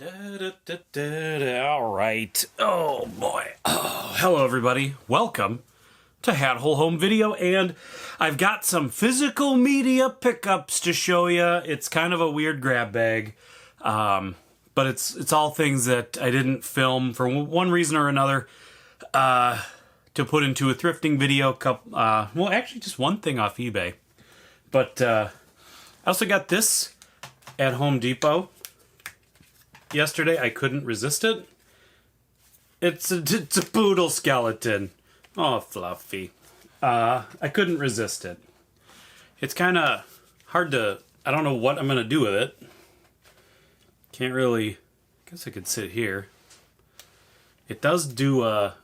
All right. Oh boy. Oh, hello everybody. Welcome to Hat Hole Home Video, and I've got some physical media pickups to show you. It's kind of a weird grab bag, but it's all things that I didn't film for one reason or another to put into a thrifting video. Well, actually, just one thing off eBay, but I also got this at Home Depot. Yesterday, I couldn't resist it. It's a poodle skeleton. Oh, fluffy. I couldn't resist it. It's kind of hard to... I don't know what I'm going to do with it. Can't really... I guess I could sit here. It does do a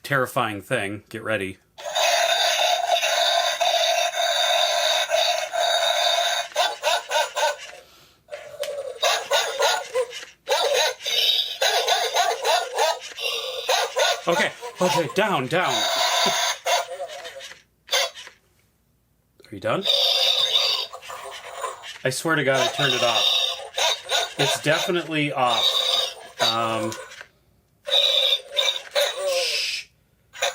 terrifying thing. Get ready. Okay, down. Are you done? I swear to God, I turned it off. It's definitely off. Shh.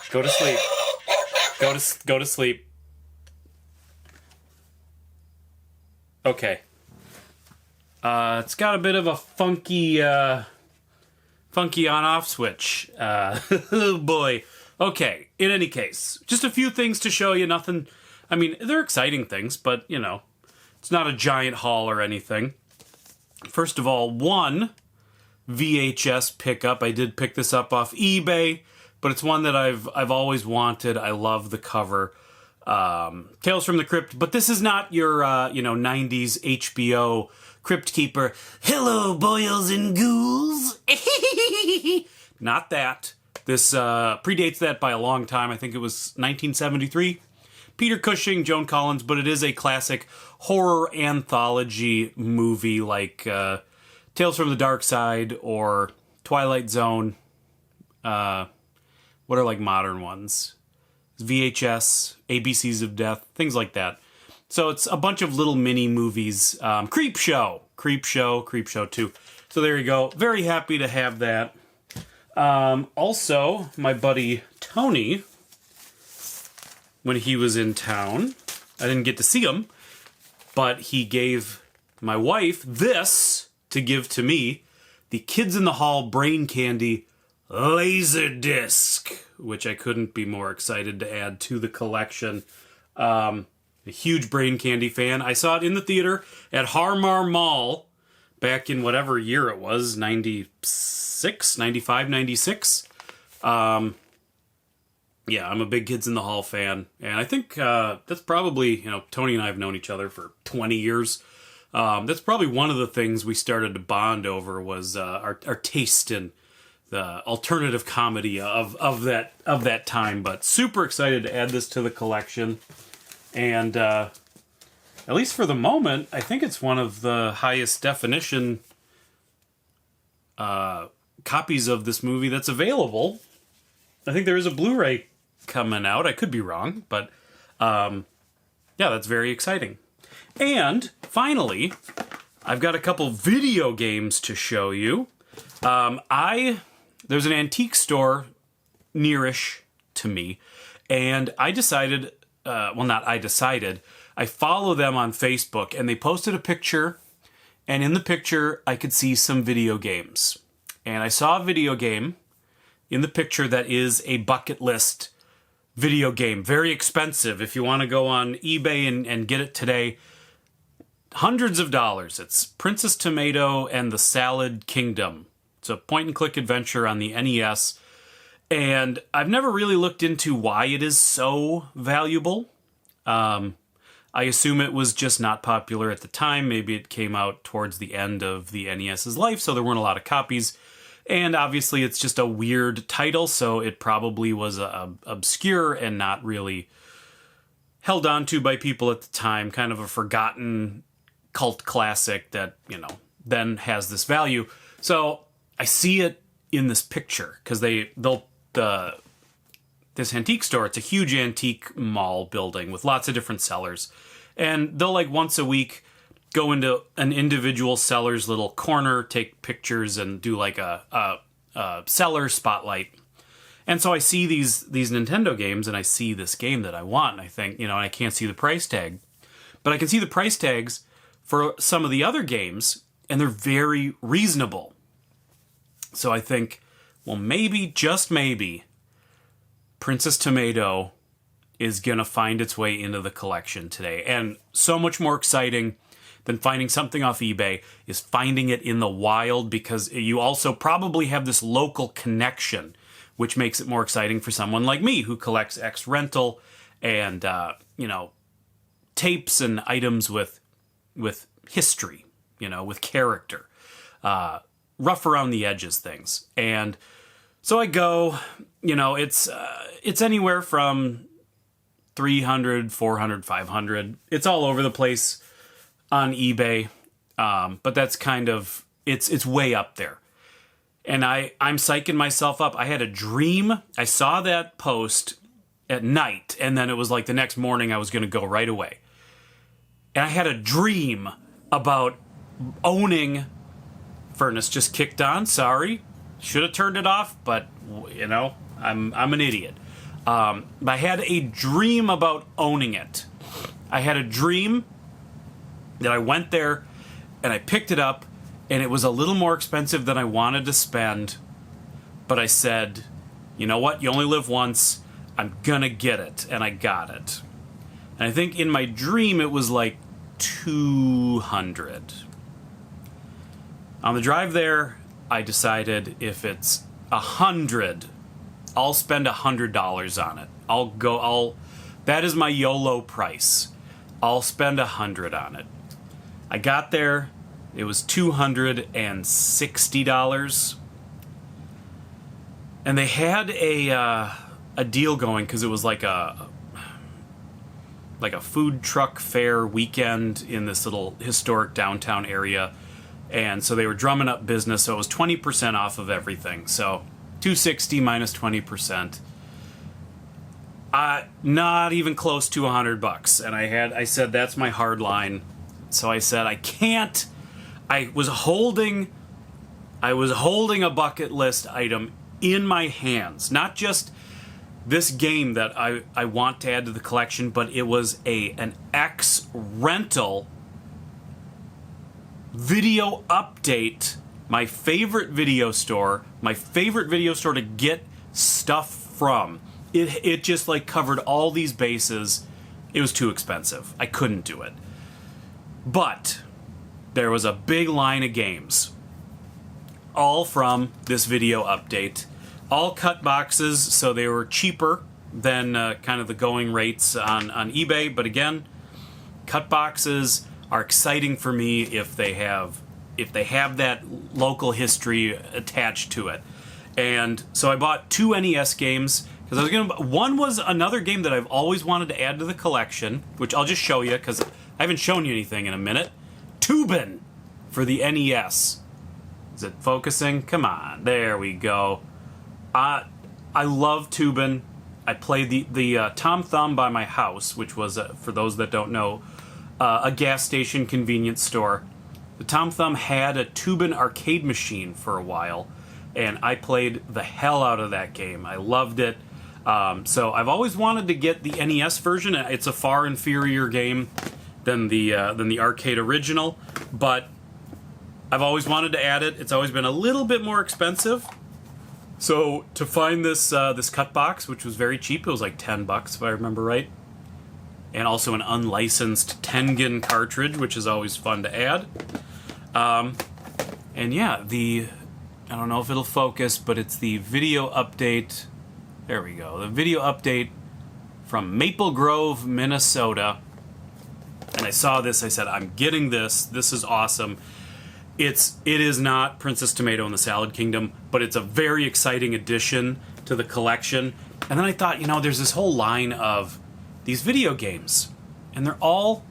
Go to sleep. Go to sleep. Okay. It's got a bit of a funky on-off switch. Oh boy. Okay, in any case, just a few things to show you. Nothing, I mean, they're exciting things, but, you know, it's not a giant haul or anything. First of all, one VHS pickup. I did pick this up off eBay, but it's one that I've always wanted. I love the cover. Tales from the Crypt, but this is not your, 90s HBO Crypt Keeper. Hello, boils and ghouls. Not that. This predates that by a long time. I think it was 1973. Peter Cushing, Joan Collins, but it is a classic horror anthology movie like Tales from the Dark Side or Twilight Zone. What are like modern ones? VHS, ABCs of Death, things like that. So it's a bunch of little mini movies. Creep Show 2. So there you go. Very happy to have that. Also, my buddy Tony, when he was in town, I didn't get to see him, but he gave my wife this to give to me, the Kids in the Hall Brain Candy Laserdisc, which I couldn't be more excited to add to the collection. A huge Brain Candy fan. I saw it in the theater at Harmar Mall back in whatever year it was, 96, 95, 96. Yeah, I'm a big Kids in the Hall fan. And I think that's probably, Tony and I have known each other for 20 years. That's probably one of the things we started to bond over was our taste in the alternative comedy of that time. But super excited to add this to the collection. And at least for the moment, I think it's one of the highest definition copies of this movie that's available. I think there is a Blu-ray coming out. I could be wrong, but yeah, that's very exciting. And finally, I've got a couple video games to show you. There's an antique store nearish to me, and I decided, I follow them on Facebook, and they posted a picture, and in the picture, I could see some video games. And I saw a video game in the picture that is a bucket list video game. Very expensive. If you want to go on eBay and get it today, hundreds of dollars. It's Princess Tomato and the Salad Kingdom. It's a point-and-click adventure on the NES. And I've never really looked into why it is so valuable. I assume it was just not popular at the time. Maybe it came out towards the end of the NES's life, so there weren't a lot of copies. And obviously it's just a weird title, so it probably was obscure and not really held on to by people at the time. Kind of a forgotten cult classic that, then has this value. So I see it in this picture, because this antique store, it's a huge antique mall building with lots of different sellers. And they'll once a week go into an individual seller's little corner, take pictures, and do like a seller spotlight. And so I see these Nintendo games, and I see this game that I want, and I think, and I can't see the price tag. But I can see the price tags for some of the other games, and they're very reasonable. So I think, well, maybe, just maybe, Princess Tomato is going to find its way into the collection today. And so much more exciting than finding something off eBay is finding it in the wild, because you also probably have this local connection, which makes it more exciting for someone like me who collects X-Rental and, tapes and items with history, with character, rough around the edges things. And so I go, it's anywhere from 300, 400, 500. It's all over the place on eBay. But that's kind of, it's way up there. And I'm psyching myself up. I had a dream. I saw that post at night, and then it was like the next morning I was going to go right away. And I had a dream about owning... Furnace just kicked on, sorry. Should have turned it off, but, I'm an idiot. But I had a dream about owning it. I had a dream that I went there, and I picked it up, and it was a little more expensive than I wanted to spend. But I said, you know what? You only live once. I'm gonna get it. And I got it. And I think in my dream it was like 200. On the drive there, I decided if it's 100, I'll spend $100 on it. That is my YOLO price. I'll spend 100 on it. I got there, it was $260. And they had a deal going, because it was like a food truck fair weekend in this little historic downtown area. And so they were drumming up business, so it was 20% off of everything. So $260 minus 20%. Not even close to $100. And I said, that's my hard line. So I said, I can't. I was holding a bucket list item in my hands. Not just this game that I want to add to the collection, but it was an X-Rental video update. My favorite video store to get stuff from. It just like covered all these bases. It was too expensive. I couldn't do it. But there was a big line of games, all from this video update. All cut boxes, so they were cheaper than kind of the going rates on eBay. But again, cut boxes are exciting for me if they have that local history attached to it. And so I bought 2 NES games, because one was another game that I've always wanted to add to the collection, which I'll just show you because I haven't shown you anything in a minute. Toobin' for the NES. Is it focusing? Come on, there we go. I love Toobin'. I played the Tom Thumb by my house, which was, for those that don't know, a gas station convenience store. The Tom Thumb had a Toobin' arcade machine for a while, and I played the hell out of that game. I loved it. So I've always wanted to get the NES version. It's a far inferior game than the arcade original, but I've always wanted to add it. It's always been a little bit more expensive. So to find this cut box, which was very cheap, it was like $10 if I remember right, and also an unlicensed Tengen cartridge, which is always fun to add. And yeah, I don't know if it'll focus, but it's the video update. There we go. The video update from Maple Grove, Minnesota. And I saw this. I said, I'm getting this. This is awesome. It is not Princess Tomato and the Salad Kingdom, but it's a very exciting addition to the collection. And then I thought, there's this whole line of these video games, and they're all,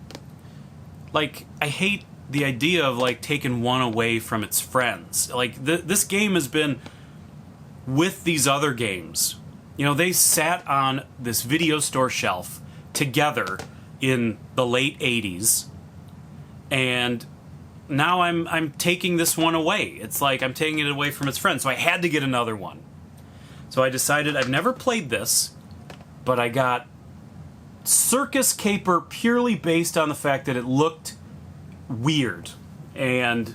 like, I hate the idea of, like, taking one away from its friends. Like, this game has been with these other games. They sat on this video store shelf together in the late 80s, and now I'm taking this one away. It's like I'm taking it away from its friend, so I had to get another one. So I decided, I've never played this, but I got Circus Caper purely based on the fact that it looked weird. And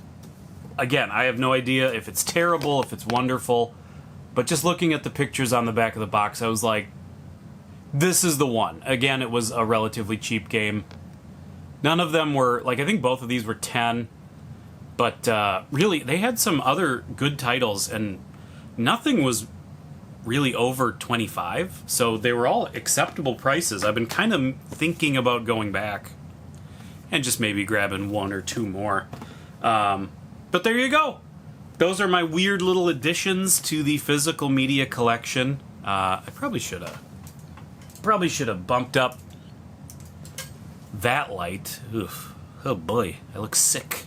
again, I have no idea if it's terrible, if it's wonderful, but just looking at the pictures on the back of the box, I was like, this is the one. Again, it was a relatively cheap game. None of them were, like, I think both of these were 10, but really, they had some other good titles, and nothing was really over 25, so they were all acceptable prices. I've been kind of thinking about going back and just maybe grabbing one or two more. But there you go. Those are my weird little additions to the physical media collection. I probably should have bumped up that light. Oof. Oh boy, I look sick.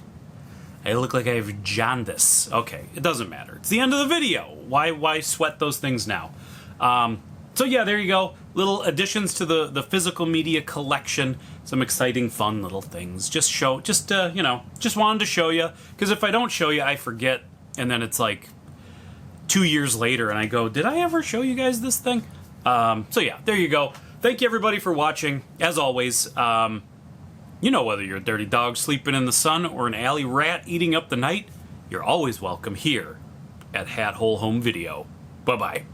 I look like I have jaundice. Okay, it doesn't matter. It's the end of the video. Why sweat those things now? So yeah, there you go. Little additions to the physical media collection. Some exciting, fun little things. Just wanted to show you. Because if I don't show you, I forget. And then it's like 2 years later, and I go, did I ever show you guys this thing? So yeah, there you go. Thank you everybody for watching. As always, whether you're a dirty dog sleeping in the sun or an alley rat eating up the night, you're always welcome here at Hat Hole Home Video. Bye-bye.